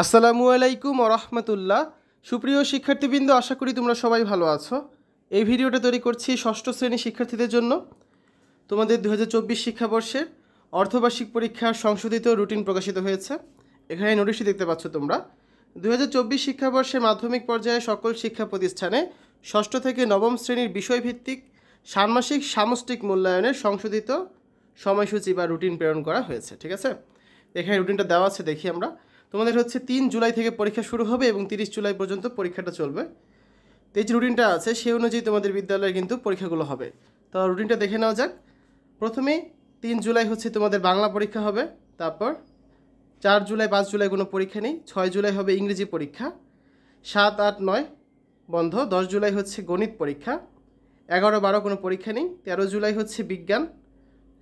আসসালামু আলাইকুম ওয়া রাহমাতুল্লাহ। সুপ্রিয় শিক্ষার্থীবৃন্দ, আশা করি তোমরা সবাই ভালো আছো। এই ভিডিওটা তৈরি করছি ষষ্ঠ শ্রেণী শিক্ষার্থীদের জন্য। তোমাদের 2024 শিক্ষাবর্ষের অর্ধবার্ষিক পরীক্ষার সংশোধিত রুটিন প্রকাশিত হয়েছে। এখানে নোটিশটি দেখতে পাচ্ছ তোমরা। 2024 শিক্ষাবর্ষে মাধ্যমিক পর্যায়ে সকল শিক্ষা প্রতিষ্ঠানে ষষ্ঠ থেকে নবম শ্রেণীর বিষয়ভিত্তিক ষান্মাসিক সামষ্টিক মূল্যায়নের সংশোধিত সময়সূচি বা রুটিন প্রেরণ করা হয়েছে। ঠিক আছে, এখানে রুটিনটা দেওয়া আছে, দেখি আমরা। তোমাদের হচ্ছে 3 জুলাই থেকে পরীক্ষা শুরু হবে এবং 30 জুলাই পর্যন্ত পরীক্ষাটা চলবে। তো এই যে রুটিনটা আছে সেই অনুযায়ী তোমাদের বিদ্যালয়ে কিন্তু পরীক্ষাগুলো হবে। তো রুটিনটা দেখে নেওয়া যাক। প্রথমে 3 জুলাই হচ্ছে তোমাদের বাংলা পরীক্ষা হবে। তারপর 4 জুলাই 5 জুলাই কোনো পরীক্ষা নেই। 6 জুলাই হবে ইংরেজি পরীক্ষা। 7, 8, 9 বন্ধ। 10 জুলাই হচ্ছে গণিত পরীক্ষা। 11, 12 কোনো পরীক্ষা নেই। 13 জুলাই হচ্ছে বিজ্ঞান।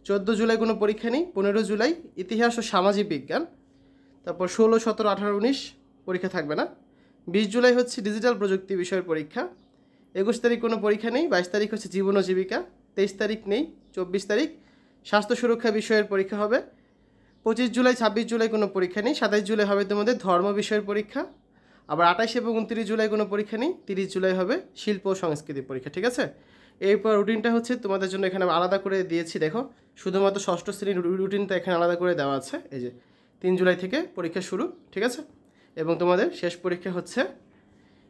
14 জুলাই কোনো পরীক্ষা নেই। 15 জুলাই ইতিহাস ও সামাজিক বিজ্ঞান। তারপর 16, 17, 18, 19 পরীক্ষা থাকবে না। 20 জুলাই হচ্ছে ডিজিটাল প্রযুক্তি বিষয়ের পরীক্ষা। 21 তারিখ কোনো পরীক্ষা নেই। 22 তারিখ হচ্ছে জীবন ও জীবিকা। 23 তারিখ নেই। 24 তারিখ স্বাস্থ্য সুরক্ষা বিষয়ের পরীক্ষা হবে। 25 জুলাই 26 জুলাই কোনো পরীক্ষা নেই। 27 জুলাই হবে তোমাদের ধর্ম বিষয়ের পরীক্ষা। আবার 28 এবং 29 জুলাই কোনো পরীক্ষা নেই। 30 জুলাই হবে শিল্প ও সংস্কৃতি পরীক্ষা। ঠিক আছে, এরপর রুটিনটা হচ্ছে তোমাদের জন্য এখানে আলাদা করে দিয়েছি। দেখো, শুধুমাত্র ষষ্ঠ শ্রেণীর রুটিনটা এখানে আলাদা করে দেওয়া আছে। এই যে 3 জুলাই থেকে পরীক্ষা শুরু। ঠিক আছে, এবং তোমাদের শেষ পরীক্ষা হচ্ছে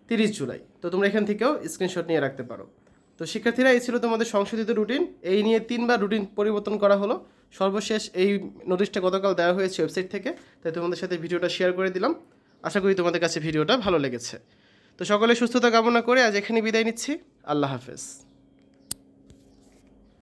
30 জুলাই। তো তোমরা এখান থেকেও স্ক্রিনশট নিয়ে রাখতে পারো। তো শিক্ষার্থীরা, এই ছিল তোমাদের সংশোধিত রুটিন। এই নিয়ে 3বার রুটিন পরিবর্তন করা হলো। সর্বশেষ এই নোটিশটা গতকাল দেওয়া হয়েছে ওয়েবসাইট থেকে, তাই তোমাদের সাথে ভিডিওটা শেয়ার করে দিলাম। আশা করি তোমাদের কাছে ভিডিওটা ভালো লেগেছে। তো সকলে সুস্থতা কামনা করে আজ এখানে বিদায় নিচ্ছি। আল্লাহ হাফেজ।